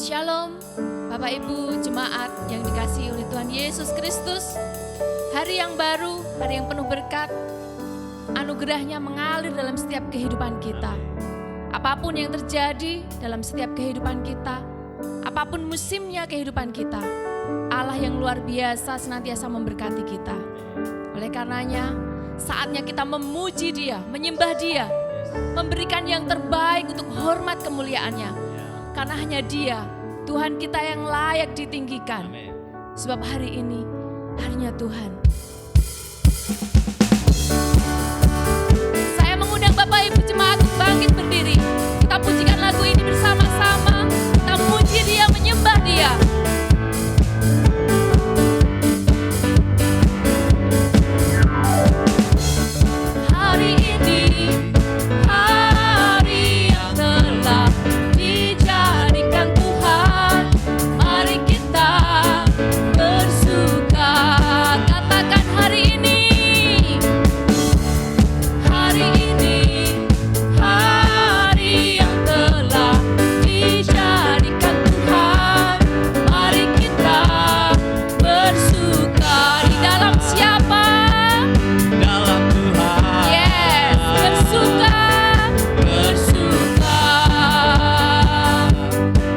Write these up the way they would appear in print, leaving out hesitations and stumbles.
Shalom, Bapak Ibu jemaat yang dikasihi oleh Tuhan Yesus Kristus. Hari yang baru, hari yang penuh berkat, anugerahnya mengalir dalam setiap kehidupan kita. Apapun yang terjadi dalam setiap kehidupan kita, apapun musimnya kehidupan kita, Allah yang luar biasa senantiasa memberkati kita. Oleh karenanya, saatnya kita memuji Dia, menyembah Dia, memberikan yang terbaik untuk hormat kemuliaannya. Karena hanya Dia, Tuhan kita yang layak ditinggikan. Sebab hari ini, harinya Tuhan. Saya mengundang Bapak Ibu jemaat untuk bangkit berdiri. Kita pujikan lagu ini bersama-sama. Kita memuji Dia, menyembah Dia. Hari ini, hari yang telah dijadikan Tuhan, mari kita bersuka. Katakan hari ini, hari ini, hari yang telah dijadikan Tuhan, mari kita bersuka. Di dalam siapa? Dalam Tuhan. Yes, bersuka, bersuka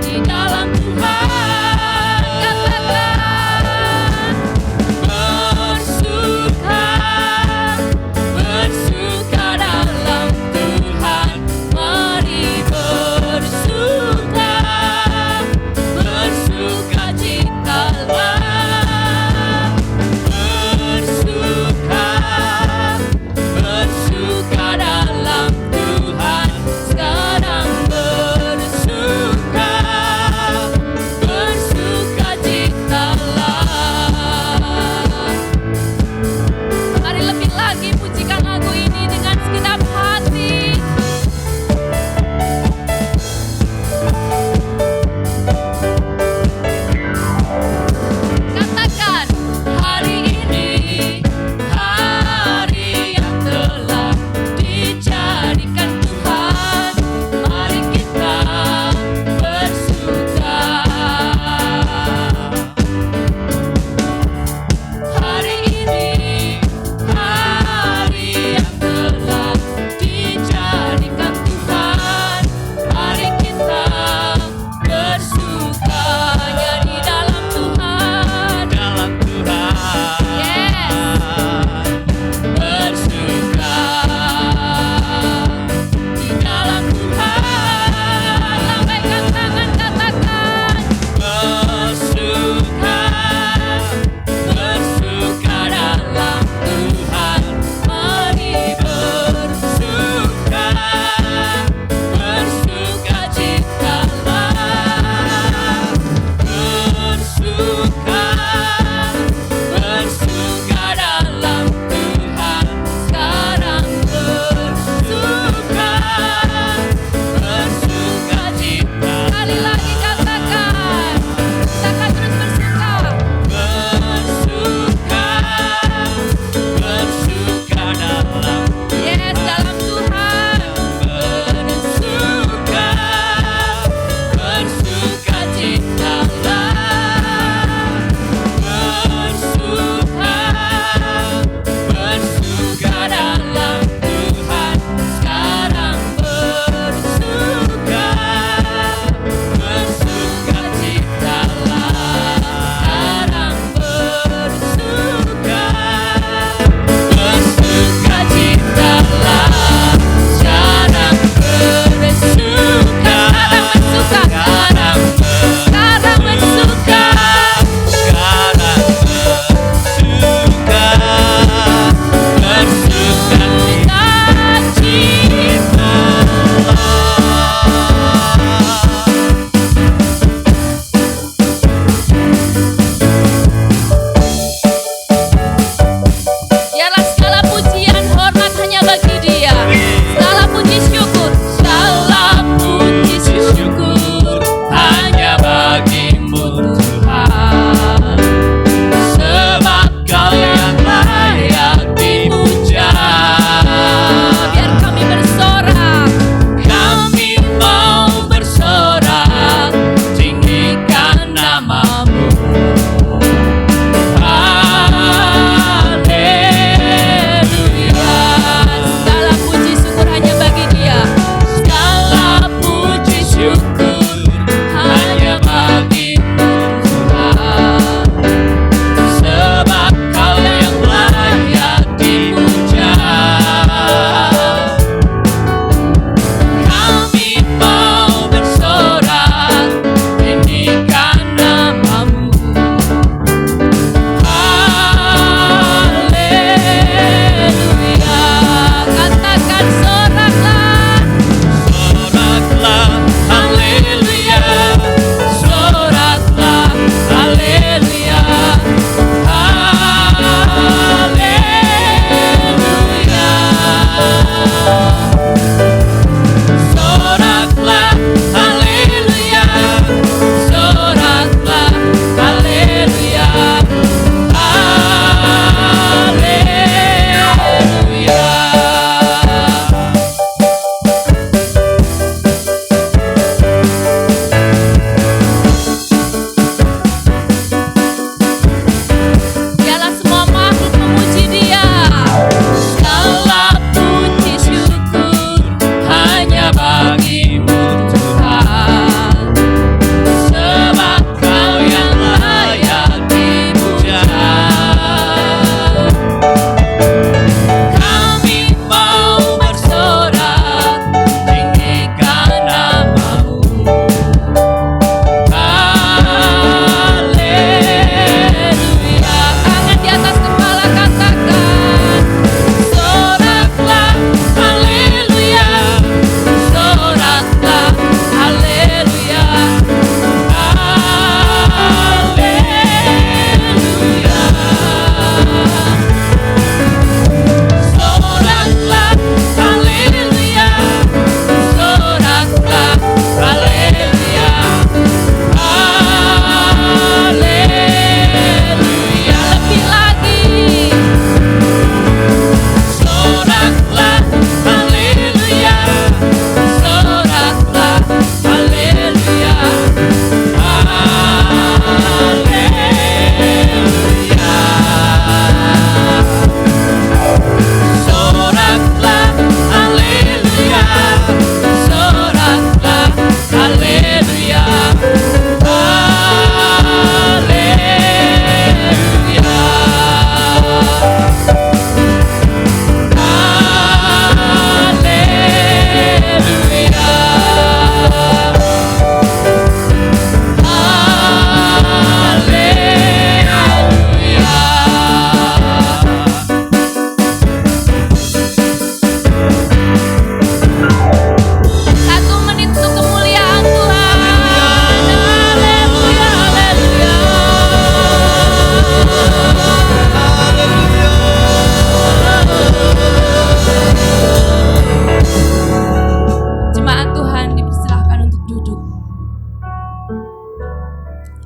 di dalam Tuhan. Katakan bersuka, bersuka dalam Tuhan. Mari bersuka, bersuka citalah. Bersuka dalam Tuhan, sekarang bersuka,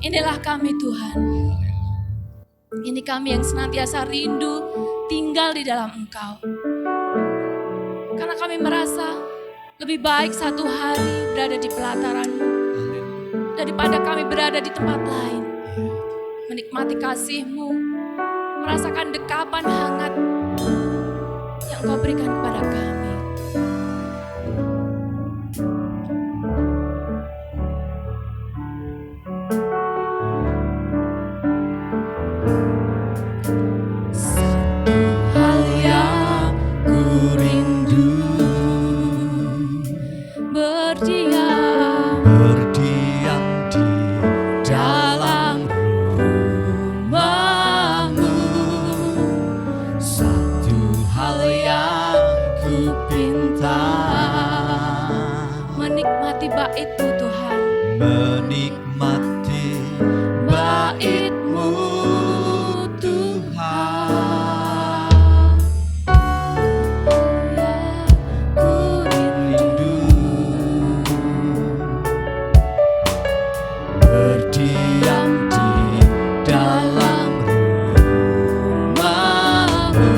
Inilah kami Tuhan. Ini kami yang senantiasa rindu tinggal di dalam Engkau. Karena kami merasa lebih baik satu hari berada di pelataran-Mu daripada kami berada di tempat lain. Menikmati kasih-Mu, merasakan dekapan hangat yang Kau berikan kepada kami. Menikmati bait-Mu Tuhan. Menikmati bait-Mu Tuhan. Ku rindu berdiam di dalam rumah-Mu.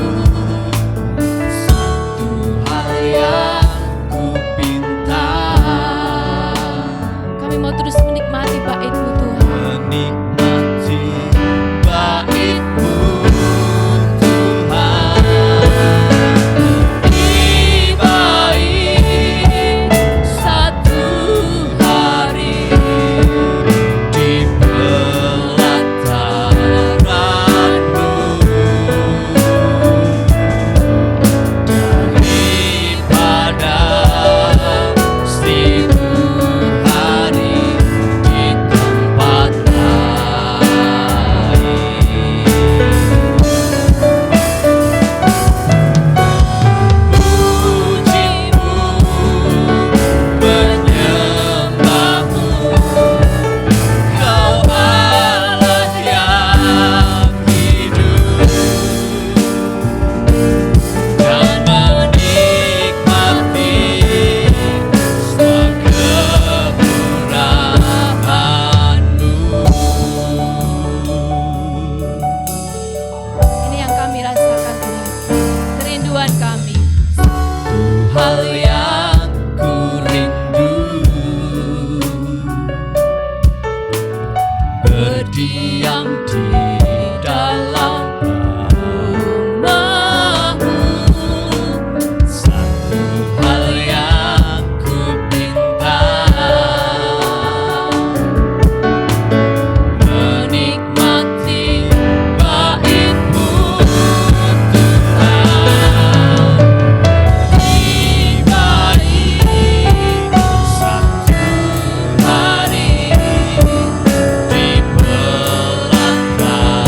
Satu hal yang ku pinta, Kami mau terus menikmati bait-Mu Tuhan. menikmati bait-Mu Tuhan. Lebih baik satu hari di pelataran-Mu daripada 1000 hari di tempat lain. Puji-Mu, menyembah-Mu, Kau Allah yang hidup, dan menikmati semua kemurahan-Mu. Ini yang kami rasakan Tuhan. Kerinduan kami. Hal yang ku rindu, berdiam di dalam rumah-Mu. Satu hal yang ku pinta, menikmati bait-Mu Tuhan. Lebih baik satu hari di pelataran-Mu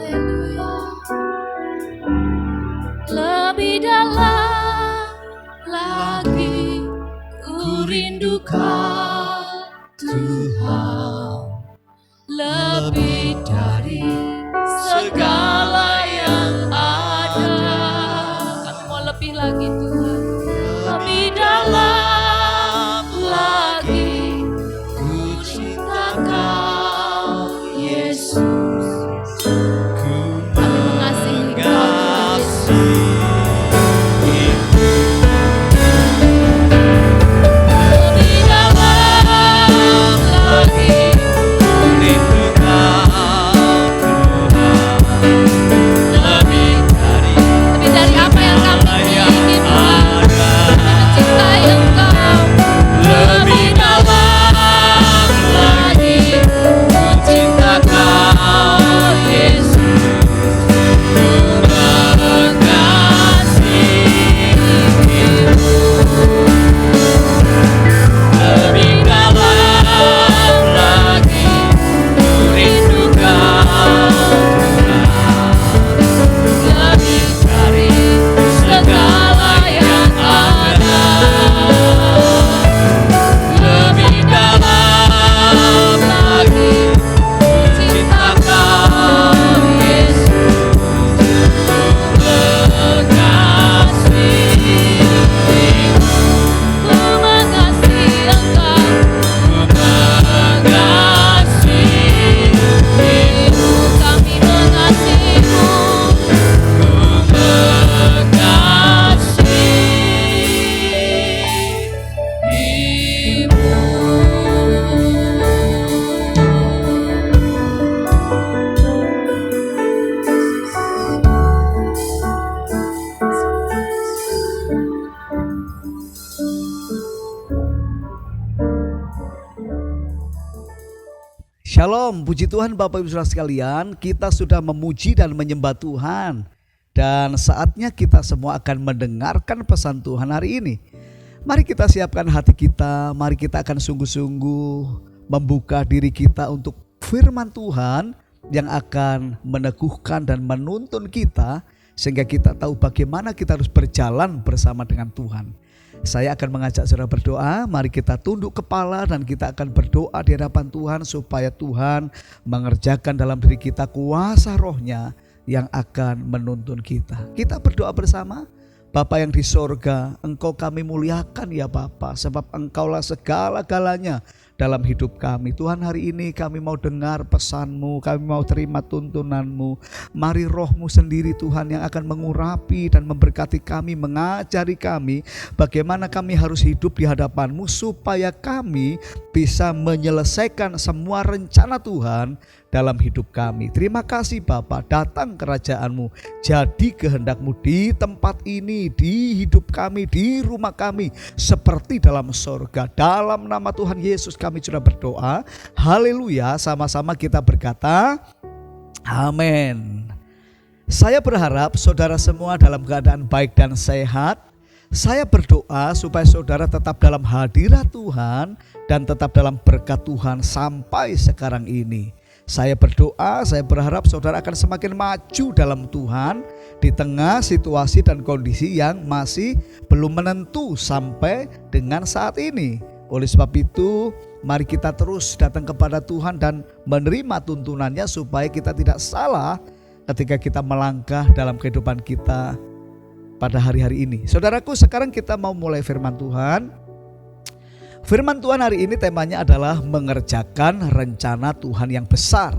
Haleluya. Lebih dalam lagi ku rindu Kau Tuhan, lebih dari segala yang ada. Kami mau lebih lagi Tuhan, lebih dalam lagi ku cinta Kau Yesus. Kami mengasihi Kau Yesus. Lebih dalam lagi rindu Kau Tuhan, lebih dari apa yang kami miliki Tuhan. Kami mencintai Engkau. Lebih dalam lagi ku cinta Kau Yesus. Ku mengasihimu. Lebih dalam lagi ku rindu Kau Tuhan, lebih dari segala yang ada. Lebih dalam lagi ku cinta Kau Yesus. Ku mengasihimu. Ku mengasihi Engkau. Ku mengasihimu. Kami mengasihimu. Ku Shalom, puji Tuhan Bapak Ibu Saudara sekalian, kita sudah memuji dan menyembah Tuhan. Dan saatnya kita semua akan mendengarkan pesan Tuhan hari ini. Mari kita siapkan hati kita, mari kita akan sungguh-sungguh membuka diri kita untuk firman Tuhan yang akan meneguhkan dan menuntun kita, sehingga kita tahu bagaimana kita harus berjalan bersama dengan Tuhan. Saya akan mengajak saudara berdoa. Mari kita tunduk kepala dan kita akan berdoa di hadapan Tuhan supaya Tuhan mengerjakan dalam diri kita kuasa rohnya yang akan menuntun kita. Kita berdoa bersama. Bapa yang di sorga, Engkau kami muliakan ya Bapa, sebab Engkaulah segala-galanya dalam hidup kami. Tuhan, hari ini kami mau dengar pesan-Mu, kami mau terima tuntunan-Mu. Mari roh-Mu sendiri Tuhan yang akan mengurapi dan memberkati kami, mengajari kami bagaimana kami harus hidup di hadapan-Mu supaya kami bisa menyelesaikan semua rencana Tuhan dalam hidup kami. Terima kasih Bapa, datang kerajaan-Mu, jadi kehendak-Mu di tempat ini, di hidup kami, di rumah kami, seperti dalam sorga. Dalam nama Tuhan Yesus kami sudah berdoa. Haleluya. Sama-sama kita berkata amin. Saya berharap saudara semua dalam keadaan baik dan sehat. Saya berdoa supaya saudara tetap dalam hadirat Tuhan dan tetap dalam berkat Tuhan sampai sekarang ini. Saya berdoa, saya berharap saudara akan semakin maju dalam Tuhan di tengah situasi dan kondisi yang masih belum menentu sampai dengan saat ini. Oleh sebab itu, mari kita terus datang kepada Tuhan dan menerima tuntunannya supaya kita tidak salah ketika kita melangkah dalam kehidupan kita pada hari-hari ini. Saudaraku, sekarang kita mau mulai firman Tuhan. Firman Tuhan hari ini temanya adalah mengerjakan rencana Tuhan yang besar.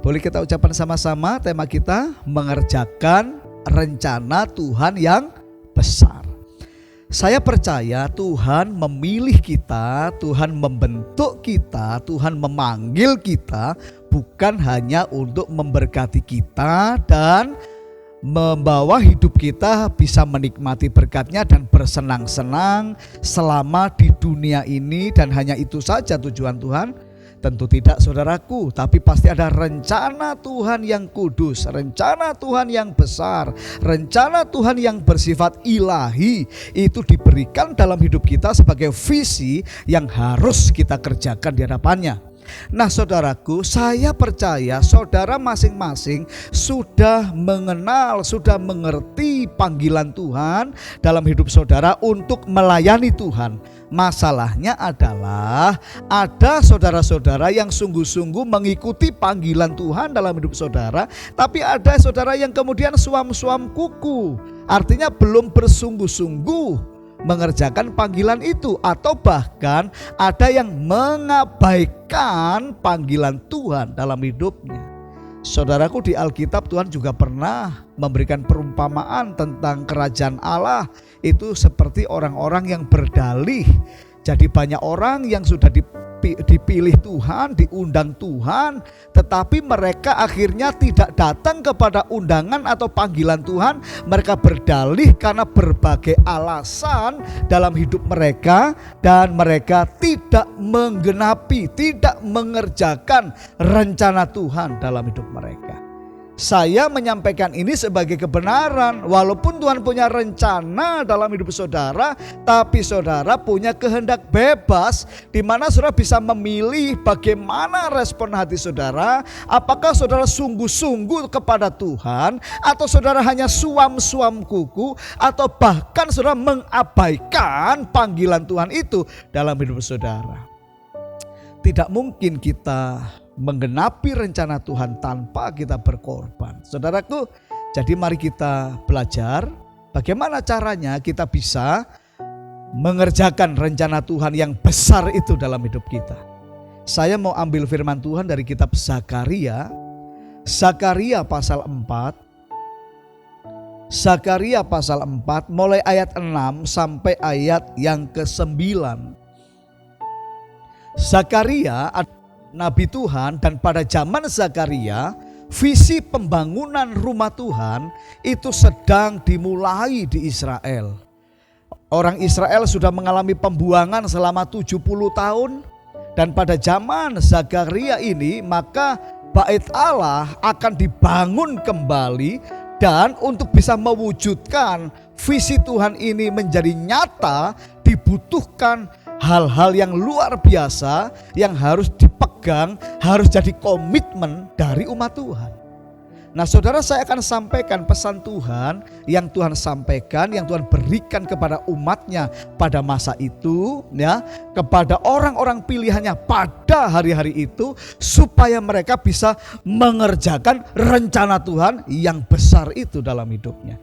Boleh kita ucapkan sama-sama tema kita, mengerjakan rencana Tuhan yang besar. Saya percaya Tuhan memilih kita, Tuhan membentuk kita, Tuhan memanggil kita bukan hanya untuk memberkati kita dan membawa hidup kita bisa menikmati berkatnya dan bersenang-senang selama di dunia ini dan hanya itu saja tujuan Tuhan. Tentu tidak saudaraku, tapi pasti ada rencana Tuhan yang kudus, rencana Tuhan yang besar, rencana Tuhan yang bersifat ilahi. Itu diberikan dalam hidup kita sebagai visi yang harus kita kerjakan di hadapannya. Nah saudaraku, saya percaya saudara masing-masing sudah mengenal, sudah mengerti panggilan Tuhan dalam hidup saudara untuk melayani Tuhan. Masalahnya adalah ada saudara-saudara yang sungguh-sungguh mengikuti panggilan Tuhan dalam hidup saudara, tapi ada saudara yang kemudian suam-suam kuku, artinya belum bersungguh-sungguh mengerjakan panggilan itu, atau bahkan ada yang mengabaikan panggilan Tuhan dalam hidupnya. Saudaraku, di Alkitab Tuhan juga pernah memberikan perumpamaan tentang kerajaan Allah itu seperti orang-orang yang berdalih. Jadi banyak orang yang sudah dipilih Tuhan, diundang Tuhan, tetapi mereka akhirnya tidak datang kepada undangan atau panggilan Tuhan. Mereka berdalih karena berbagai alasan dalam hidup mereka, dan mereka tidak menggenapi, tidak mengerjakan rencana Tuhan dalam hidup mereka. Saya menyampaikan ini sebagai kebenaran. Walaupun Tuhan punya rencana dalam hidup saudara, tapi saudara punya kehendak bebas, di mana saudara bisa memilih bagaimana respon hati saudara. Apakah saudara sungguh-sungguh kepada Tuhan, atau saudara hanya suam-suam kuku, atau bahkan saudara mengabaikan panggilan Tuhan itu dalam hidup saudara. Tidak mungkin kita menggenapi rencana Tuhan tanpa kita berkorban. Saudaraku, jadi mari kita belajar bagaimana caranya kita bisa mengerjakan rencana Tuhan yang besar itu dalam hidup kita. Saya mau ambil firman Tuhan dari kitab Zakaria. Zakaria pasal 4. Zakaria pasal 4 mulai ayat 6 sampai ayat yang ke-9. Zakaria Nabi Tuhan, dan pada zaman Zakaria visi pembangunan rumah Tuhan itu sedang dimulai di Israel. Orang Israel sudah mengalami pembuangan selama 70 tahun, dan pada zaman Zakaria ini maka bait Allah akan dibangun kembali, dan untuk bisa mewujudkan visi Tuhan ini menjadi nyata dibutuhkan hal-hal yang luar biasa yang harus dipegang, harus jadi komitmen dari umat Tuhan. Nah saudara, saya akan sampaikan pesan Tuhan yang Tuhan sampaikan, yang Tuhan berikan kepada umatnya pada masa itu, ya, kepada orang-orang pilihannya pada hari-hari itu, supaya mereka bisa mengerjakan rencana Tuhan yang besar itu dalam hidupnya.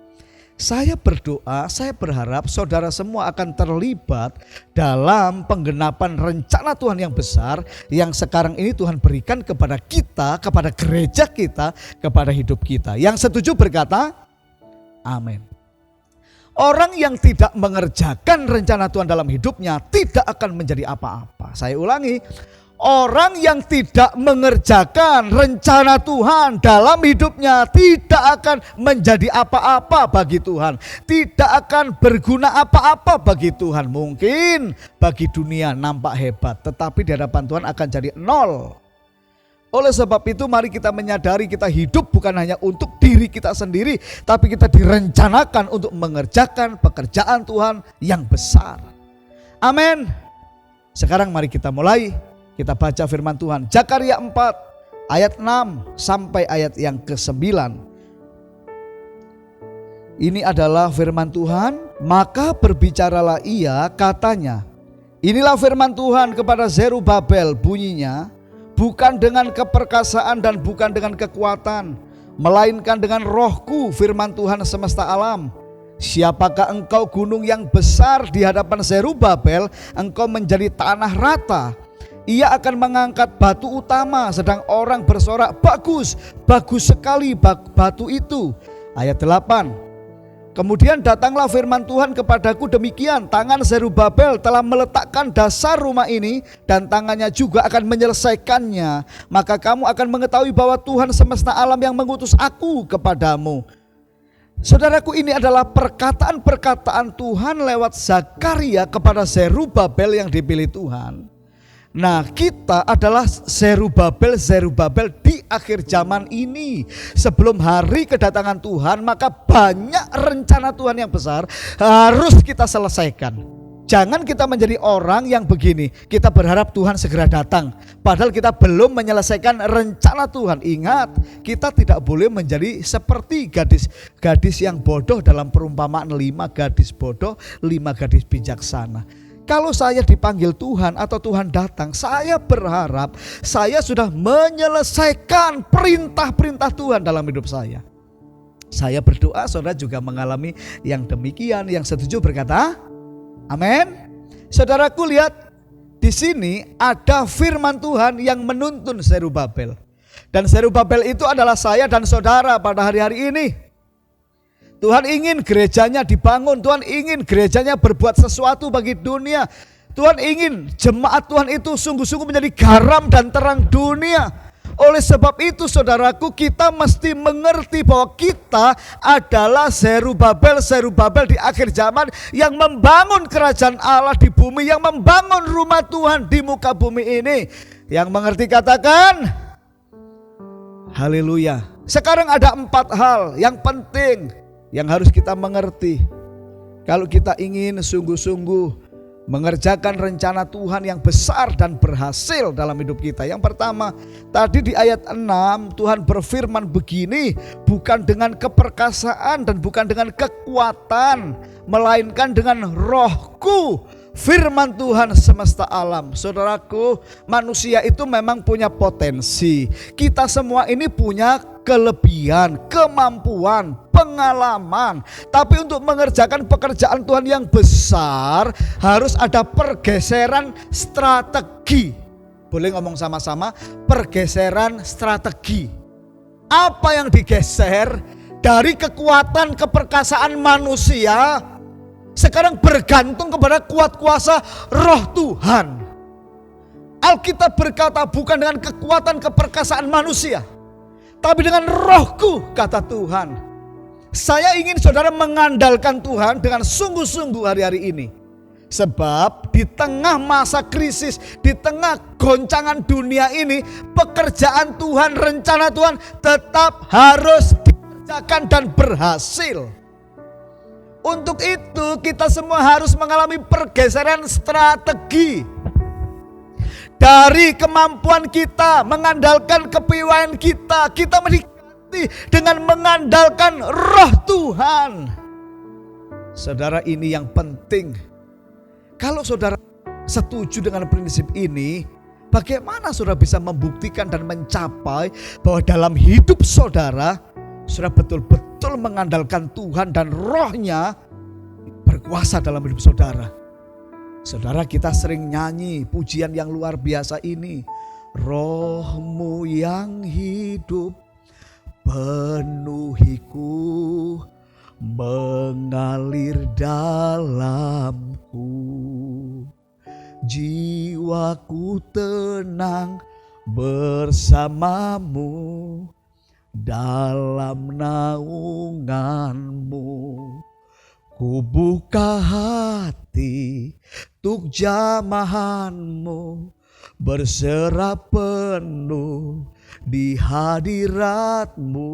Saya berdoa, saya berharap saudara semua akan terlibat dalam penggenapan rencana Tuhan yang besar yang sekarang ini Tuhan berikan kepada kita, kepada gereja kita, kepada hidup kita. Yang setuju berkata, amin. Orang yang tidak mengerjakan rencana Tuhan dalam hidupnya tidak akan menjadi apa-apa. Saya ulangi. Orang yang tidak mengerjakan rencana Tuhan dalam hidupnya tidak akan menjadi apa-apa bagi Tuhan. Tidak akan berguna apa-apa bagi Tuhan. Mungkin bagi dunia nampak hebat, tetapi di hadapan Tuhan akan jadi nol. Oleh sebab itu mari kita menyadari kita hidup bukan hanya untuk diri kita sendiri, tapi kita direncanakan untuk mengerjakan pekerjaan Tuhan yang besar. Amin. Sekarang mari kita mulai. Kita baca firman Tuhan. Zakaria 4 ayat 6 sampai ayat yang ke-9. Ini adalah firman Tuhan. Maka berbicaralah ia, katanya, inilah firman Tuhan kepada Zerubabel, bunyinya, bukan dengan keperkasaan dan bukan dengan kekuatan, melainkan dengan rohku, firman Tuhan semesta alam. Siapakah engkau gunung yang besar di hadapan Zerubabel? Engkau menjadi tanah rata. Ia akan mengangkat batu utama, sedang orang bersorak, bagus, bagus sekali batu itu. Ayat 8. Kemudian datanglah firman Tuhan kepadaku demikian, tangan Zerubabel telah meletakkan dasar rumah ini, dan tangannya juga akan menyelesaikannya. Maka kamu akan mengetahui bahwa Tuhan semesta alam yang mengutus aku kepadamu. Saudaraku, ini adalah perkataan-perkataan Tuhan lewat Zakaria kepada Zerubabel yang dipilih Tuhan. Nah, kita adalah Zerubabel di akhir zaman ini. Sebelum hari kedatangan Tuhan, maka banyak rencana Tuhan yang besar harus kita selesaikan. Jangan kita menjadi orang yang begini, kita berharap Tuhan segera datang, padahal kita belum menyelesaikan rencana Tuhan. Ingat, kita tidak boleh menjadi seperti gadis yang bodoh dalam perumpamaan 5 gadis bodoh, 5 gadis bijaksana. Kalau saya dipanggil Tuhan atau Tuhan datang, saya berharap saya sudah menyelesaikan perintah-perintah Tuhan dalam hidup saya. Saya berdoa saudara juga mengalami yang demikian. Yang setuju berkata amin. Saudaraku, lihat di sini ada firman Tuhan yang menuntun Zerubabel. Dan Zerubabel itu adalah saya dan saudara pada hari-hari ini. Tuhan ingin gerejanya dibangun, Tuhan ingin gerejanya berbuat sesuatu bagi dunia. Tuhan ingin jemaat Tuhan itu sungguh-sungguh menjadi garam dan terang dunia. Oleh sebab itu saudaraku, kita mesti mengerti bahwa kita adalah Zerubabel di akhir zaman yang membangun kerajaan Allah di bumi, yang membangun rumah Tuhan di muka bumi ini. Yang mengerti katakan haleluya. Sekarang ada 4 hal yang penting yang harus kita mengerti kalau kita ingin sungguh-sungguh mengerjakan rencana Tuhan yang besar dan berhasil dalam hidup kita. Yang pertama, tadi di ayat 6 Tuhan berfirman begini, bukan dengan keperkasaan dan bukan dengan kekuatan, melainkan dengan Rohku, firman Tuhan semesta alam. Saudaraku, manusia itu memang punya potensi. Kita semua ini punya kelebihan, kemampuan, pengalaman. Tapi untuk mengerjakan pekerjaan Tuhan yang besar harus ada pergeseran strategi. Boleh ngomong sama-sama, pergeseran strategi. Apa yang digeser dari kekuatan keperkasaan manusia sekarang bergantung kepada kuat kuasa Roh Tuhan. Alkitab berkata bukan dengan kekuatan keperkasaan manusia, tapi dengan Rohku, kata Tuhan. Saya ingin saudara mengandalkan Tuhan dengan sungguh-sungguh hari-hari ini. Sebab di tengah masa krisis, di tengah goncangan dunia ini, pekerjaan Tuhan, rencana Tuhan tetap harus dikerjakan dan berhasil. Untuk itu kita semua harus mengalami pergeseran strategi. Dari kemampuan kita, mengandalkan kepiawaian kita, kita mendekati dengan mengandalkan Roh Tuhan. Saudara, ini yang penting. Kalau saudara setuju dengan prinsip ini, bagaimana saudara bisa membuktikan dan mencapai bahwa dalam hidup saudara, saudara betul-betul mengandalkan Tuhan dan Roh-Nya berkuasa dalam hidup saudara. Saudara, kita sering nyanyi pujian yang luar biasa ini. Roh-Mu yang hidup penuhiku, mengalir dalamku. Jiwaku tenang bersamamu, dalam naunganmu. Ku buka hati untuk jamahanmu, berserah penuh di hadiratmu.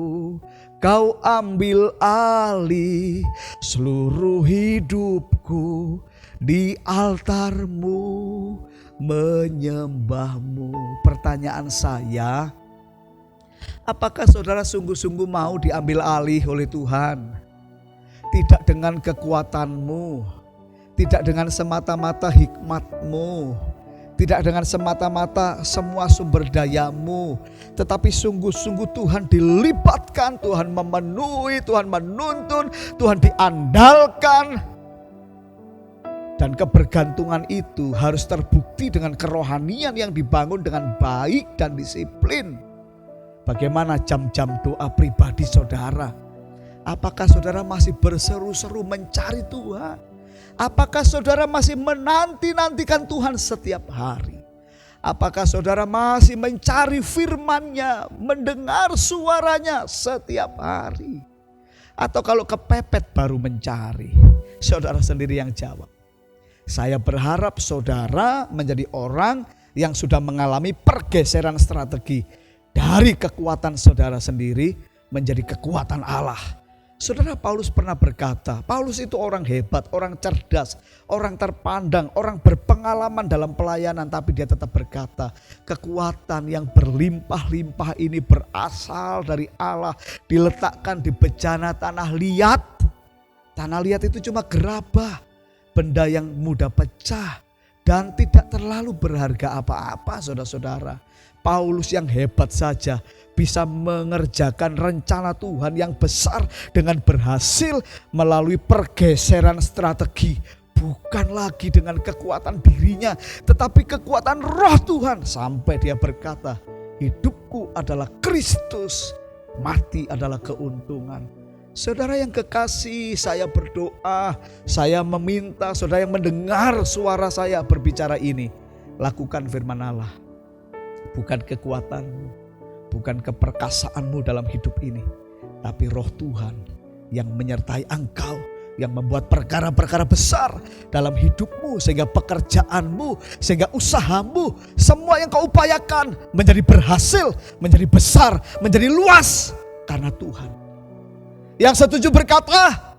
Kau ambil alih seluruh hidupku, di altarmu menyembahmu. Pertanyaan saya, apakah saudara sungguh-sungguh mau diambil alih oleh Tuhan? Tidak dengan kekuatanmu, tidak dengan semata-mata hikmatmu, tidak dengan semata-mata semua sumber dayamu, tetapi sungguh-sungguh Tuhan dilibatkan, Tuhan memenuhi, Tuhan menuntun, Tuhan diandalkan. Dan kebergantungan itu harus terbukti dengan kerohanian yang dibangun dengan baik dan disiplin. Bagaimana jam-jam doa pribadi saudara? Apakah saudara masih berseru-seru mencari Tuhan? Apakah saudara masih menanti-nantikan Tuhan setiap hari? Apakah saudara masih mencari firman-Nya, mendengar suaranya setiap hari? Atau kalau kepepet baru mencari? Saudara sendiri yang jawab. Saya berharap saudara menjadi orang yang sudah mengalami pergeseran strategi dari kekuatan saudara sendiri menjadi kekuatan Allah. Saudara, Paulus pernah berkata, Paulus itu orang hebat, orang cerdas, orang terpandang, orang berpengalaman dalam pelayanan. Tapi dia tetap berkata, kekuatan yang berlimpah-limpah ini berasal dari Allah, diletakkan di bejana tanah liat. Tanah liat itu cuma gerabah, benda yang mudah pecah dan tidak terlalu berharga apa-apa, saudara-saudara. Paulus yang hebat saja bisa mengerjakan rencana Tuhan yang besar dengan berhasil melalui pergeseran strategi. Bukan lagi dengan kekuatan dirinya, tetapi kekuatan Roh Tuhan. Sampai dia berkata, hidupku adalah Kristus, mati adalah keuntungan. Saudara yang kekasih, saya berdoa, saya meminta saudara yang mendengar suara saya berbicara ini, lakukan firman Allah. Bukan kekuatanmu, bukan keperkasaanmu dalam hidup ini, tapi Roh Tuhan yang menyertai engkau, yang membuat perkara-perkara besar dalam hidupmu, sehingga pekerjaanmu, sehingga usahamu, semua yang kau upayakan menjadi berhasil, menjadi besar, menjadi luas karena Tuhan. Yang setuju berkata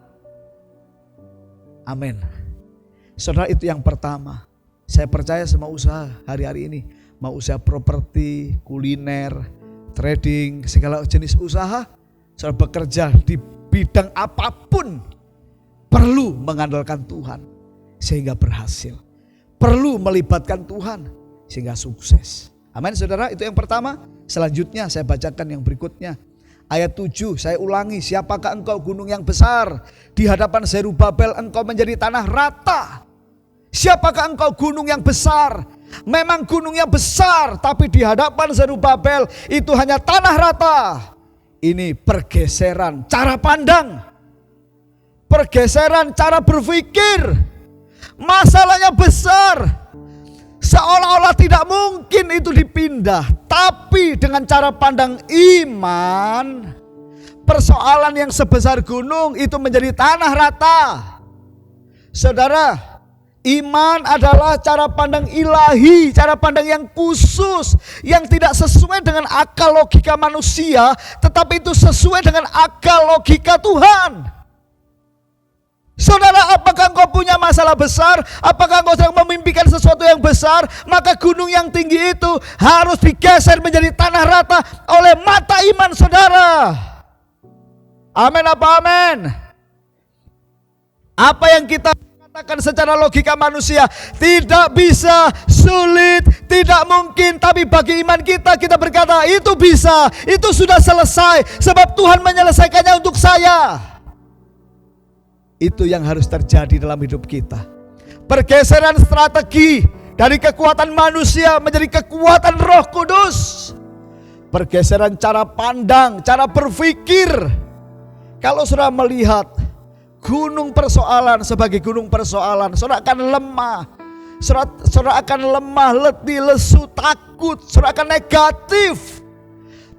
amin. Saudara, itu yang pertama. Saya percaya semua usaha hari-hari ini, mau usaha properti, kuliner, trading, segala jenis usaha, saudara bekerja di bidang apapun, perlu mengandalkan Tuhan sehingga berhasil. Perlu melibatkan Tuhan sehingga sukses. Amin, saudara, itu yang pertama. Selanjutnya saya bacakan yang berikutnya. Ayat 7, saya ulangi, siapakah engkau gunung yang besar? Di hadapan Zerubabel engkau menjadi tanah rata. Siapakah engkau gunung yang besar? Memang gunungnya besar, tapi di hadapan Zerubabel itu hanya tanah rata. Ini pergeseran cara pandang, pergeseran cara berpikir. Masalahnya besar, seolah-olah tidak mungkin itu dipindah. Tapi dengan cara pandang iman, persoalan yang sebesar gunung itu menjadi tanah rata. Saudara, iman adalah cara pandang ilahi, cara pandang yang khusus, yang tidak sesuai dengan akal logika manusia, tetapi itu sesuai dengan akal logika Tuhan. Saudara, apakah engkau punya masalah besar? Apakah engkau sedang memimpikan sesuatu yang besar? Maka gunung yang tinggi itu harus digeser menjadi tanah rata oleh mata iman saudara. Amin apa amin? Apa yang kita katakan secara logika manusia tidak bisa, sulit, tidak mungkin, tapi bagi iman kita berkata itu bisa, itu sudah selesai sebab Tuhan menyelesaikannya untuk saya. Itu yang harus terjadi dalam hidup kita. Pergeseran strategi dari kekuatan manusia menjadi kekuatan Roh Kudus. Pergeseran cara pandang, cara berpikir. Kalau saudara melihat gunung persoalan sebagai gunung persoalan, saudara akan lemah. Saudara akan lemah, letih, lesu, takut. Saudara akan negatif.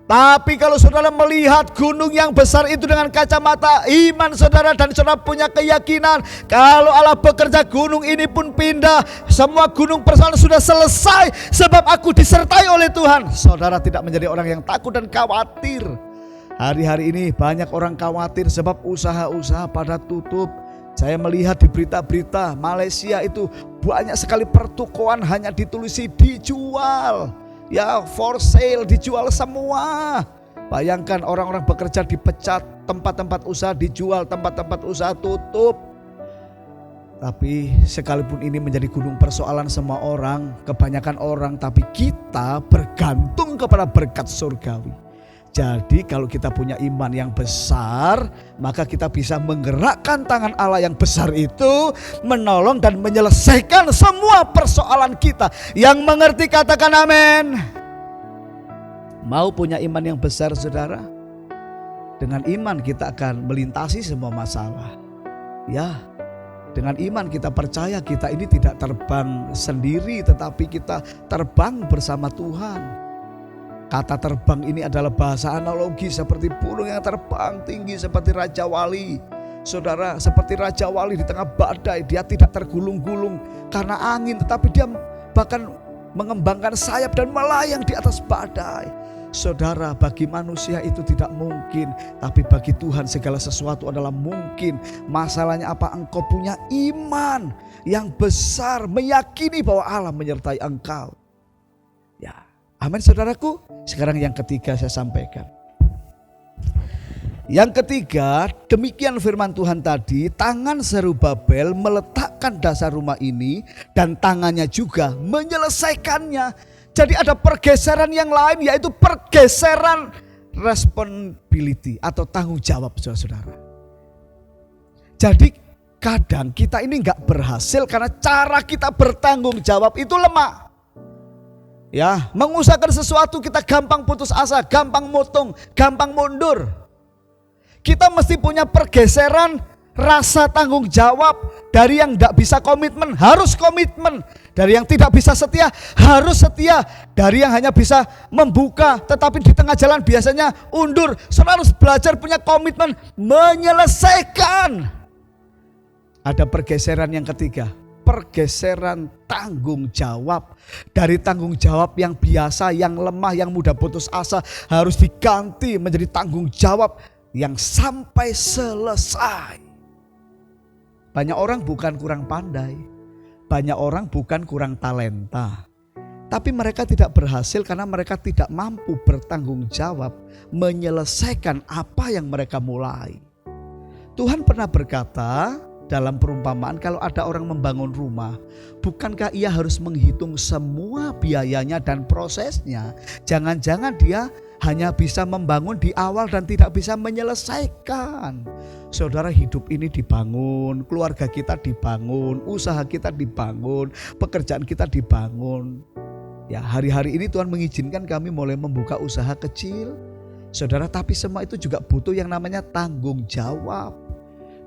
Tapi kalau saudara melihat gunung yang besar itu dengan kacamata iman saudara, dan saudara punya keyakinan kalau Allah bekerja, gunung ini pun pindah. Semua gunung persoalan sudah selesai sebab aku disertai oleh Tuhan. Saudara tidak menjadi orang yang takut dan khawatir. Hari-hari ini banyak orang khawatir sebab usaha-usaha pada tutup. Saya melihat di berita-berita Malaysia itu banyak sekali pertukuan hanya ditulisi dijual. Ya, for sale, dijual semua. Bayangkan orang-orang bekerja dipecat, tempat-tempat usaha dijual, tempat-tempat usaha tutup. Tapi sekalipun ini menjadi gunung persoalan semua orang, kebanyakan orang, tapi kita bergantung kepada berkat surgawi. Jadi kalau kita punya iman yang besar, maka kita bisa menggerakkan tangan Allah yang besar itu, menolong dan menyelesaikan semua persoalan kita. Yang mengerti katakan amin. Mau punya iman yang besar saudara? Dengan iman kita akan melintasi semua masalah. Ya, dengan iman kita percaya kita ini tidak terbang sendiri, tetapi kita terbang bersama Tuhan. Kata terbang ini adalah bahasa analogi seperti burung yang terbang tinggi seperti Raja Wali. Saudara, seperti Raja Wali di tengah badai, dia tidak tergulung-gulung karena angin, tetapi dia bahkan mengembangkan sayap dan melayang di atas badai. Saudara, bagi manusia itu tidak mungkin, tapi bagi Tuhan segala sesuatu adalah mungkin. Masalahnya apa? Engkau punya iman yang besar, meyakini bahwa Allah menyertai engkau. Ya, amin saudaraku. Sekarang yang ketiga saya sampaikan. Yang ketiga, demikian firman Tuhan tadi, tangan Zerubabel meletakkan dasar rumah ini dan tangannya juga menyelesaikannya. Jadi ada pergeseran yang lain, yaitu pergeseran responsibility atau tanggung jawab saudara-saudara. Jadi kadang kita ini gak berhasil karena cara kita bertanggung jawab itu lemah. Ya, mengusahakan sesuatu kita gampang putus asa, gampang motong, gampang mundur. Kita mesti punya pergeseran rasa tanggung jawab. Dari yang tidak bisa komitmen harus komitmen. Dari yang tidak bisa setia harus setia. Dari yang hanya bisa membuka tetapi di tengah jalan biasanya undur. Saudara harus belajar punya komitmen menyelesaikan. Ada pergeseran yang ketiga, pergeseran tanggung jawab. Dari tanggung jawab yang biasa, yang lemah, yang mudah putus asa harus diganti menjadi tanggung jawab yang sampai selesai. Banyak orang bukan kurang pandai, banyak orang bukan kurang talenta, tapi mereka tidak berhasil karena mereka tidak mampu bertanggung jawab menyelesaikan apa yang mereka mulai. Tuhan pernah berkata dalam perumpamaan, kalau ada orang membangun rumah, bukankah ia harus menghitung semua biayanya dan prosesnya? Jangan-jangan dia hanya bisa membangun di awal dan tidak bisa menyelesaikan. Saudara, hidup ini dibangun, keluarga kita dibangun, usaha kita dibangun, pekerjaan kita dibangun. Ya, hari-hari ini Tuhan mengizinkan kami mulai membuka usaha kecil. Saudara, tapi semua itu juga butuh yang namanya tanggung jawab.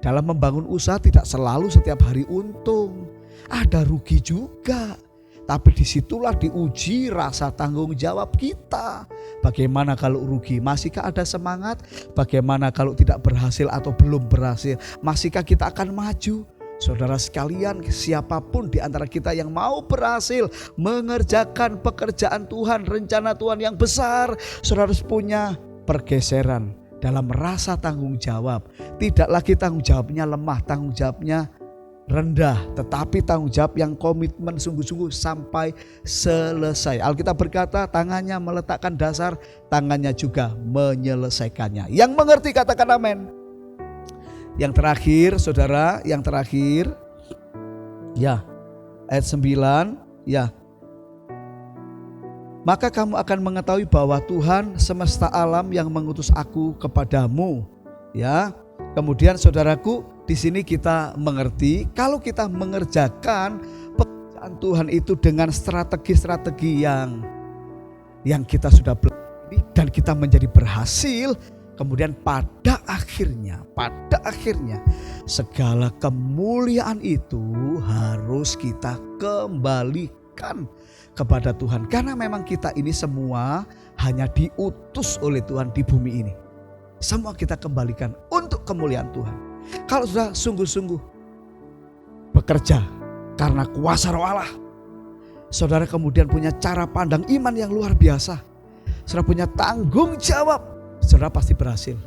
Dalam membangun usaha tidak selalu setiap hari untung, ada rugi juga. Tapi disitulah diuji rasa tanggung jawab kita. Bagaimana kalau rugi? Masihkah ada semangat? Bagaimana kalau tidak berhasil atau belum berhasil? Masihkah kita akan maju? Saudara sekalian, siapapun di antara kita yang mau berhasil mengerjakan pekerjaan Tuhan, rencana Tuhan yang besar, saudara harus punya pergeseran dalam rasa tanggung jawab. Tidak lagi tanggung jawabnya lemah, tanggung jawabnya rendah, tetapi tanggung jawab yang komitmen sungguh-sungguh sampai selesai. Alkitab berkata tangannya meletakkan dasar, tangannya juga menyelesaikannya. Yang mengerti katakan amin. Yang terakhir saudara, yang terakhir ya, ayat 9 ya. Maka kamu akan mengetahui bahwa Tuhan semesta alam yang mengutus aku kepadamu. Ya. Kemudian saudaraku, di sini kita mengerti kalau kita mengerjakan pekerjaan Tuhan itu dengan strategi-strategi yang kita sudah pelajari dan kita menjadi berhasil, kemudian pada akhirnya segala kemuliaan itu harus kita kembalikan kepada Tuhan. Karena memang kita ini semua hanya diutus oleh Tuhan di bumi ini. Semua kita kembalikan untuk kemuliaan Tuhan. Kalau sudah sungguh-sungguh bekerja karena kuasa Roh Allah, saudara kemudian punya cara pandang iman yang luar biasa, saudara punya tanggung jawab, saudara pasti berhasil.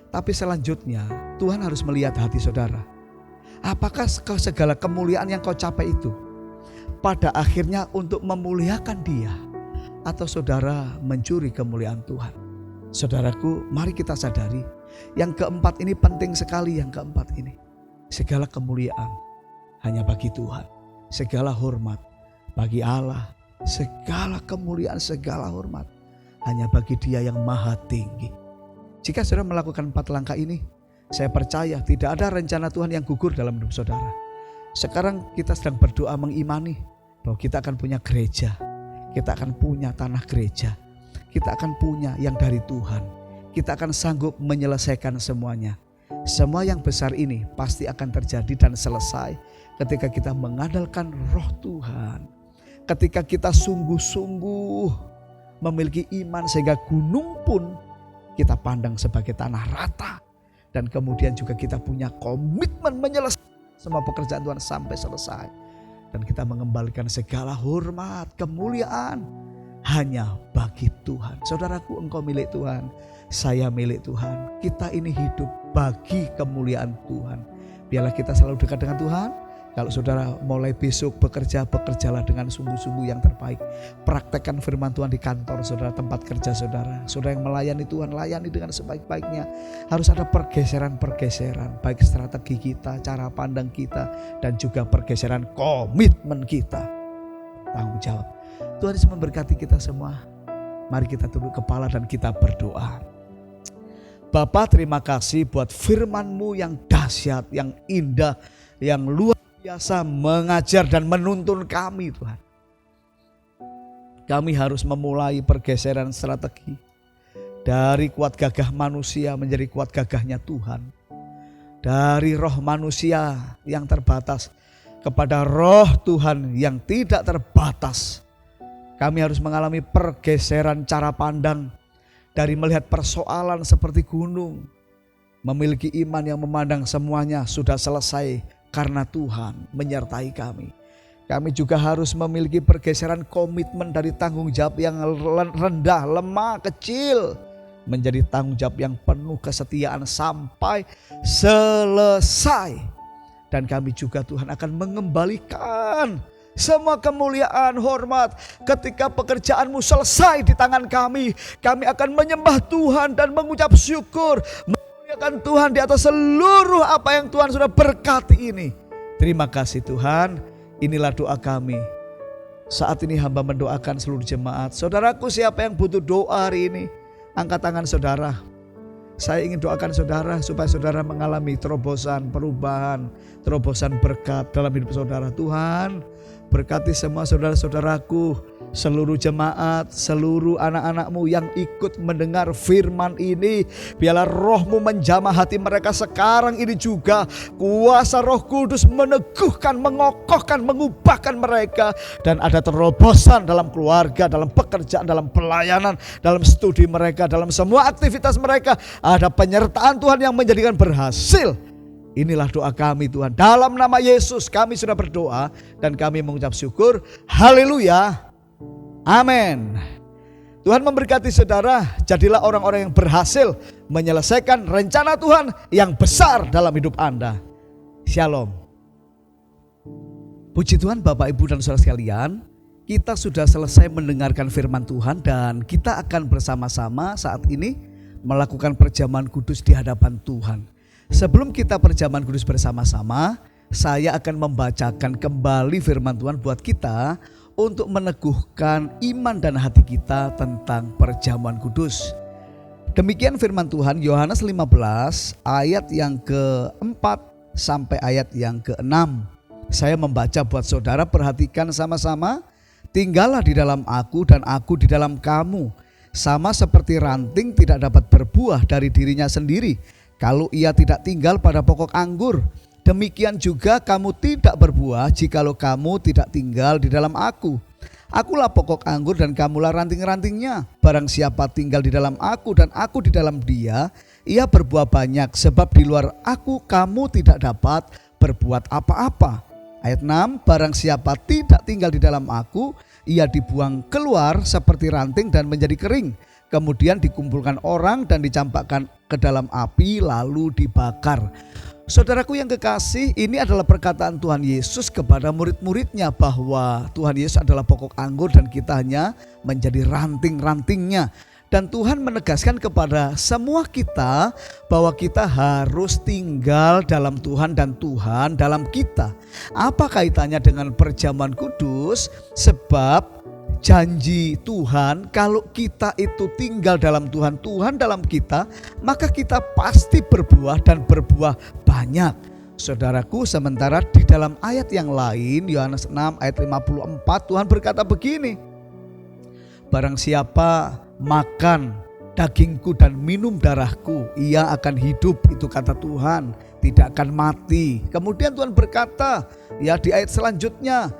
Tapi selanjutnya Tuhan harus melihat hati saudara. Apakah segala kemuliaan yang kau capai itu pada akhirnya untuk memuliakan Dia, atau saudara mencuri kemuliaan Tuhan? Saudaraku, mari kita sadari yang keempat ini penting sekali. Yang keempat ini, segala kemuliaan hanya bagi Tuhan, segala hormat bagi Allah, segala kemuliaan, segala hormat hanya bagi Dia yang maha tinggi. Jika saudara melakukan 4 langkah ini, saya percaya tidak ada rencana Tuhan yang gugur dalam hidup saudara. Sekarang kita sedang berdoa mengimani bahwa kita akan punya gereja, kita akan punya tanah gereja, kita akan punya yang dari Tuhan. Kita akan sanggup menyelesaikan semuanya. Semua yang besar ini pasti akan terjadi dan selesai ketika kita mengandalkan Roh Tuhan. Ketika kita sungguh-sungguh memiliki iman sehingga gunung pun kita pandang sebagai tanah rata. Dan kemudian juga kita punya komitmen menyelesaikan semua pekerjaan Tuhan sampai selesai. Dan kita mengembalikan segala hormat, kemuliaan hanya bagi Tuhan. Saudaraku, engkau milik Tuhan, saya milik Tuhan. Kita ini hidup bagi kemuliaan Tuhan. Biarlah kita selalu dekat dengan Tuhan. Kalau saudara mulai besok bekerja, bekerjalah dengan sungguh-sungguh yang terbaik. Praktekkan firman Tuhan di kantor saudara, tempat kerja saudara. Saudara yang melayani Tuhan, layani dengan sebaik-baiknya. Harus ada pergeseran-pergeseran, baik strategi kita, cara pandang kita, dan juga pergeseran komitmen kita. Tanggung jawab. Tuhan Yesus memberkati kita semua. Mari kita tunduk kepala dan kita berdoa. Bapa, terima kasih buat firman-Mu yang dahsyat, yang indah, yang luar biasa mengajar dan menuntun kami Tuhan. Kami harus memulai pergeseran strategi dari kuat gagah manusia menjadi kuat gagahnya Tuhan. Dari roh manusia yang terbatas kepada roh Tuhan yang tidak terbatas. Kami harus mengalami pergeseran cara pandang dari melihat persoalan seperti gunung. Memiliki iman yang memandang semuanya sudah selesai karena Tuhan menyertai kami. Kami juga harus memiliki pergeseran komitmen dari tanggung jawab yang rendah, lemah, kecil, menjadi tanggung jawab yang penuh kesetiaan sampai selesai. Dan kami juga Tuhan akan mengembalikan semua kemuliaan, hormat ketika pekerjaan-Mu selesai di tangan kami. Kami akan menyembah Tuhan dan mengucap syukur, memuliakan Tuhan di atas seluruh apa yang Tuhan sudah berkati ini. Terima kasih Tuhan. Inilah doa kami. Saat ini hamba mendoakan seluruh jemaat. Saudaraku, siapa yang butuh doa hari ini, angkat tangan saudara. Saya ingin doakan saudara supaya saudara mengalami terobosan perubahan, terobosan berkat dalam hidup saudara. Tuhan, berkati semua saudara-saudaraku, seluruh jemaat, seluruh anak-anak-Mu yang ikut mendengar firman ini. Biarlah roh-Mu menjamah hati mereka sekarang ini juga. Kuasa Roh Kudus meneguhkan, mengokohkan, mengubahkan mereka. Dan ada terobosan dalam keluarga, dalam pekerjaan, dalam pelayanan, dalam studi mereka, dalam semua aktivitas mereka. Ada penyertaan Tuhan yang menjadikan berhasil. Inilah doa kami Tuhan. Dalam nama Yesus kami sudah berdoa dan kami mengucap syukur. Haleluya. Amin. Tuhan memberkati saudara. Jadilah orang-orang yang berhasil menyelesaikan rencana Tuhan yang besar dalam hidup Anda. Shalom. Puji Tuhan Bapak Ibu dan saudara sekalian. Kita sudah selesai mendengarkan firman Tuhan dan kita akan bersama-sama saat ini melakukan perjamuan kudus di hadapan Tuhan. Sebelum kita perjamuan kudus bersama-sama, saya akan membacakan kembali firman Tuhan buat kita untuk meneguhkan iman dan hati kita tentang perjamuan kudus. Demikian firman Tuhan Yohanes 15 ayat yang ke-4 sampai ayat yang ke-6. Saya membaca buat saudara, perhatikan sama-sama. Tinggallah di dalam aku dan aku di dalam kamu. Sama seperti ranting tidak dapat berbuah dari dirinya sendiri kalau ia tidak tinggal pada pokok anggur. Demikian juga kamu tidak berbuah jikalau kamu tidak tinggal di dalam aku. Akulah pokok anggur dan kamulah ranting-rantingnya. Barang siapa tinggal di dalam aku dan aku di dalam dia, ia berbuah banyak, sebab di luar aku kamu tidak dapat berbuat apa-apa. Ayat 6, barang siapa tidak tinggal di dalam aku, ia dibuang keluar seperti ranting dan menjadi kering. Kemudian dikumpulkan orang dan dicampakkan ke dalam api lalu dibakar. Saudaraku yang kekasih, ini adalah perkataan Tuhan Yesus kepada murid-muridnya bahwa Tuhan Yesus adalah pokok anggur dan kita hanya menjadi ranting-rantingnya. Dan Tuhan menegaskan kepada semua kita bahwa kita harus tinggal dalam Tuhan dan Tuhan dalam kita. Apa kaitannya dengan perjamuan kudus? Sebab janji Tuhan, kalau kita itu tinggal dalam Tuhan, Tuhan dalam kita, maka kita pasti berbuah dan berbuah banyak. Saudaraku, sementara di dalam ayat yang lain, Yohanes 6 ayat 54, Tuhan berkata begini, barang siapa makan dagingku dan minum darahku, ia akan hidup, itu kata Tuhan, tidak akan mati. Kemudian Tuhan berkata, ya di ayat selanjutnya,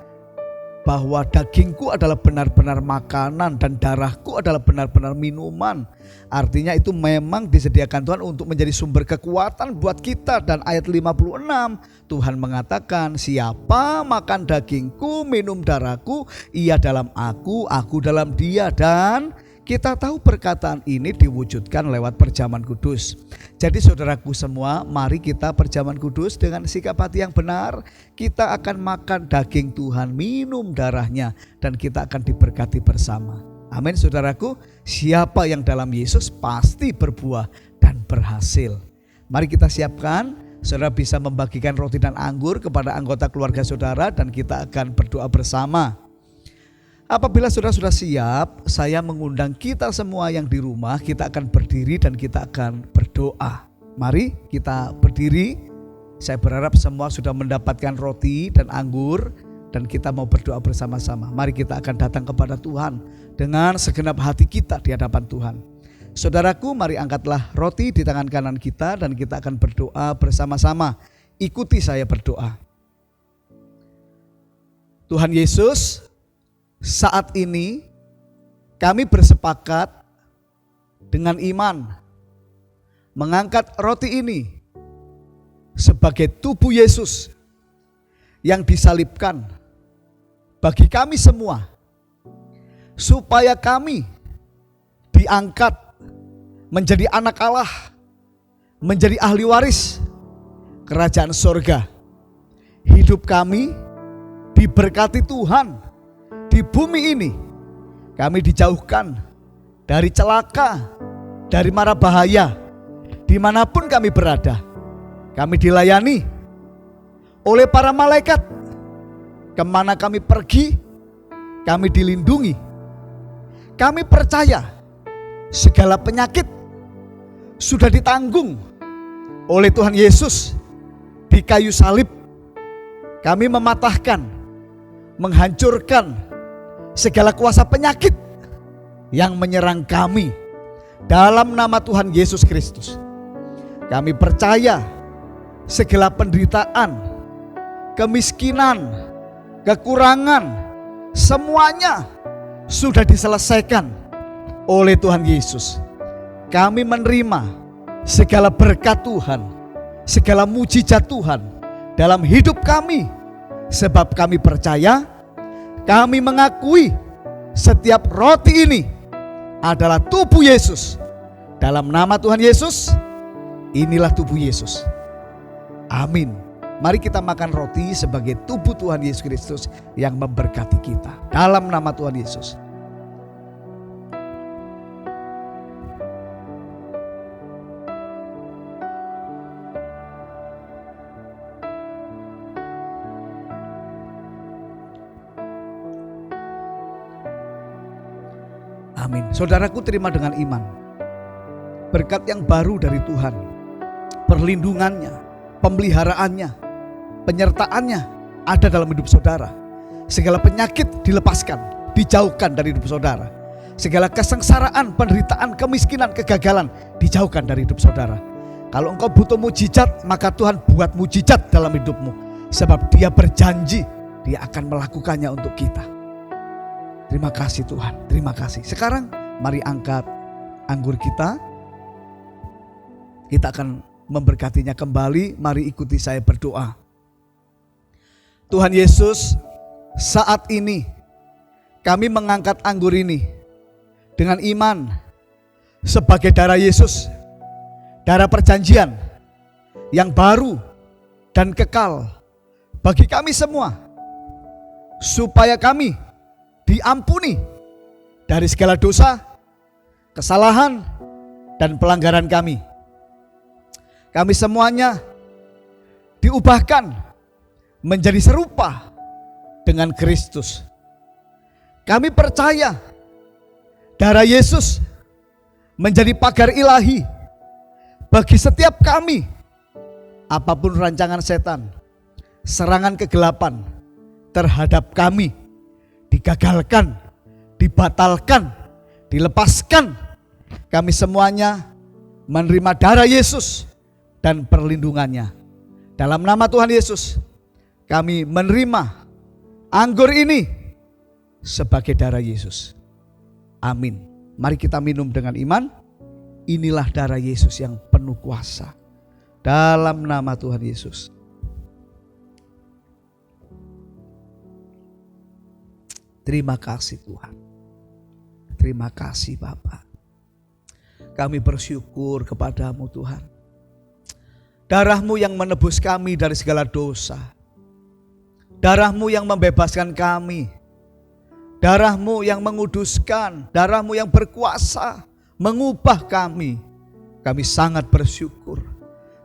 bahwa dagingku adalah benar-benar makanan dan darahku adalah benar-benar minuman. Artinya itu memang disediakan Tuhan untuk menjadi sumber kekuatan buat kita. Dan ayat 56 Tuhan mengatakan, siapa makan dagingku, minum darahku, ia dalam aku dalam dia. Dan kita tahu perkataan ini diwujudkan lewat perjamuan kudus. Jadi saudaraku semua, mari kita perjamuan kudus dengan sikap hati yang benar. Kita akan makan daging Tuhan, minum darahnya, dan kita akan diberkati bersama. Amin saudaraku, siapa yang dalam Yesus pasti berbuah dan berhasil. Mari kita siapkan, saudara bisa membagikan roti dan anggur kepada anggota keluarga saudara dan kita akan berdoa bersama. Apabila saudara sudah siap, saya mengundang kita semua yang di rumah, kita akan berdiri dan kita akan berdoa. Mari kita berdiri. Saya berharap semua sudah mendapatkan roti dan anggur dan kita mau berdoa bersama-sama. Mari kita akan datang kepada Tuhan dengan segenap hati kita di hadapan Tuhan. Saudaraku, mari angkatlah roti di tangan kanan kita dan kita akan berdoa bersama-sama. Ikuti saya berdoa. Tuhan Yesus, saat ini kami bersepakat dengan iman mengangkat roti ini sebagai tubuh Yesus yang disalibkan bagi kami semua, supaya kami diangkat menjadi anak Allah, menjadi ahli waris kerajaan sorga. Hidup kami diberkati Tuhan. Di bumi ini kami dijauhkan dari celaka, dari mara bahaya. Dimanapun kami berada, kami dilayani oleh para malaikat. Kemana kami pergi, kami dilindungi. Kami percaya segala penyakit sudah ditanggung oleh Tuhan Yesus di kayu salib. Kami mematahkan, menghancurkan segala kuasa penyakit yang menyerang kami dalam nama Tuhan Yesus Kristus. Kami percaya segala penderitaan, kemiskinan, kekurangan, semuanya sudah diselesaikan oleh Tuhan Yesus. Kami menerima segala berkat Tuhan, segala mujizat Tuhan dalam hidup kami, sebab kami percaya, kami mengakui setiap roti ini adalah tubuh Yesus. Dalam nama Tuhan Yesus, inilah tubuh Yesus. Amin. Mari kita makan roti sebagai tubuh Tuhan Yesus Kristus yang memberkati kita. Dalam nama Tuhan Yesus. Amin. Saudaraku, terima dengan iman berkat yang baru dari Tuhan, perlindungannya, pemeliharaannya, penyertaannya ada dalam hidup saudara. Segala penyakit dilepaskan, dijauhkan dari hidup saudara. Segala kesengsaraan, penderitaan, kemiskinan, kegagalan dijauhkan dari hidup saudara. Kalau engkau butuh mujizat, maka Tuhan buat mujizat dalam hidupmu, sebab Dia berjanji Dia akan melakukannya untuk kita. Terima kasih Tuhan, terima kasih. Sekarang mari angkat anggur kita. Kita akan memberkatinya kembali. Mari ikuti saya berdoa. Tuhan Yesus, saat ini kami mengangkat anggur ini dengan iman sebagai darah Yesus, darah perjanjian yang baru dan kekal bagi kami semua, supaya kami diampuni dari segala dosa, kesalahan, dan pelanggaran kami. Kami semuanya diubahkan menjadi serupa dengan Kristus. Kami percaya darah Yesus menjadi pagar ilahi bagi setiap kami. Apapun rancangan setan, serangan kegelapan terhadap kami digagalkan, dibatalkan, dilepaskan. Kami semuanya menerima darah Yesus dan perlindungannya. Dalam nama Tuhan Yesus, kami menerima anggur ini sebagai darah Yesus. Amin. Mari kita minum dengan iman. Inilah darah Yesus yang penuh kuasa. Dalam nama Tuhan Yesus. Terima kasih Tuhan. Terima kasih Bapa. Kami bersyukur kepadamu Tuhan. Darah-Mu yang menebus kami dari segala dosa. Darah-Mu yang membebaskan kami. Darah-Mu yang menguduskan. Darah-Mu yang berkuasa mengubah kami. Kami sangat bersyukur.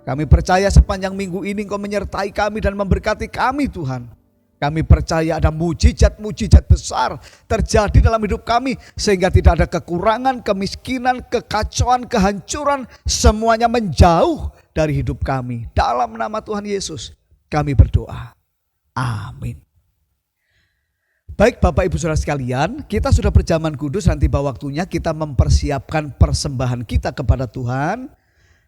Kami percaya sepanjang minggu ini Engkau menyertai kami dan memberkati kami Tuhan. Kami percaya ada mujizat-mujizat besar terjadi dalam hidup kami. Sehingga tidak ada kekurangan, kemiskinan, kekacauan, kehancuran. Semuanya menjauh dari hidup kami. Dalam nama Tuhan Yesus kami berdoa. Amin. Baik Bapak Ibu Saudara sekalian, kita sudah berjaman kudus, nanti tiba waktunya kita mempersiapkan persembahan kita kepada Tuhan.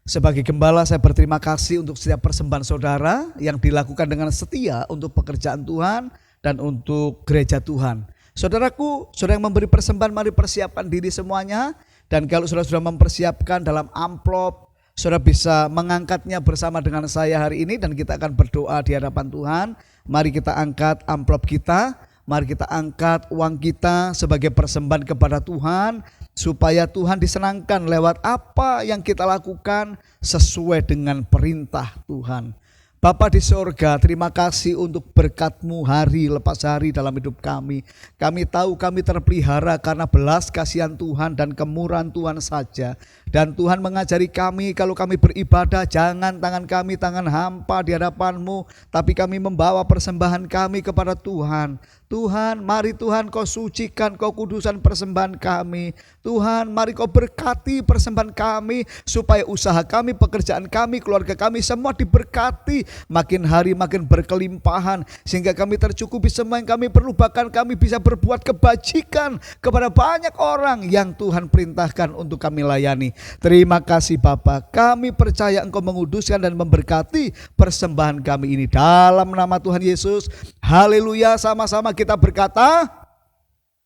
Sebagai gembala saya berterima kasih untuk setiap persembahan saudara yang dilakukan dengan setia untuk pekerjaan Tuhan dan untuk gereja Tuhan. Saudaraku, saudara yang memberi persembahan, mari persiapkan diri semuanya. Dan kalau saudara sudah mempersiapkan dalam amplop, saudara bisa mengangkatnya bersama dengan saya hari ini dan kita akan berdoa di hadapan Tuhan. Mari kita angkat amplop kita. Mari kita angkat uang kita sebagai persembahan kepada Tuhan, supaya Tuhan disenangkan lewat apa yang kita lakukan sesuai dengan perintah Tuhan. Bapa di sorga, terima kasih untuk berkat-Mu hari lepas hari dalam hidup kami. Kami tahu kami terpelihara karena belas kasihan Tuhan dan kemurahan Tuhan saja. Dan Tuhan mengajari kami kalau kami beribadah, jangan tangan kami tangan hampa di hadapan-Mu, tapi kami membawa persembahan kami kepada Tuhan. Tuhan, mari Tuhan Kau sucikan, Kau kudusan persembahan kami. Tuhan, mari Kau berkati persembahan kami, supaya usaha kami, pekerjaan kami, keluarga kami semua diberkati. Makin hari makin berkelimpahan, sehingga kami tercukupi semua yang kami perlu. Bahkan kami bisa berbuat kebajikan kepada banyak orang yang Tuhan perintahkan untuk kami layani. Terima kasih Bapa, kami percaya Engkau menguduskan dan memberkati persembahan kami ini. Dalam nama Tuhan Yesus, haleluya. Sama-sama kita berkata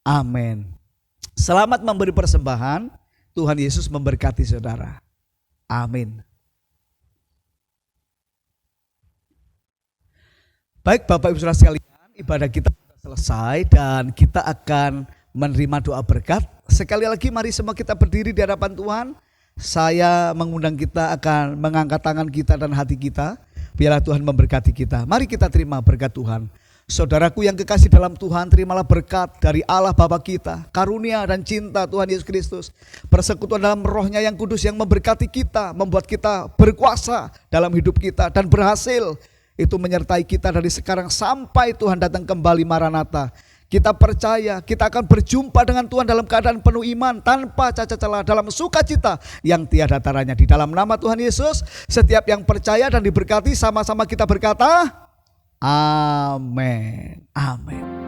amin. Selamat memberi persembahan. Tuhan Yesus memberkati saudara. Amin. Baik Bapak Ibu Saudara sekalian, ibadah kita sudah selesai dan kita akan menerima doa berkat. Sekali lagi mari semua kita berdiri di hadapan Tuhan. Saya mengundang kita akan mengangkat tangan kita dan hati kita. Biarlah Tuhan memberkati kita. Mari kita terima berkat Tuhan. Saudaraku yang kekasih dalam Tuhan, terimalah berkat dari Allah Bapa kita, karunia dan cinta Tuhan Yesus Kristus, persekutuan dalam Roh-Nya yang kudus yang memberkati kita, membuat kita berkuasa dalam hidup kita dan berhasil. Itu menyertai kita dari sekarang sampai Tuhan datang kembali Maranatha. Kita percaya kita akan berjumpa dengan Tuhan dalam keadaan penuh iman, tanpa cacat celah, dalam sukacita yang tiada taranya. Di dalam nama Tuhan Yesus, setiap yang percaya dan diberkati, sama-sama kita berkata amin. Amin.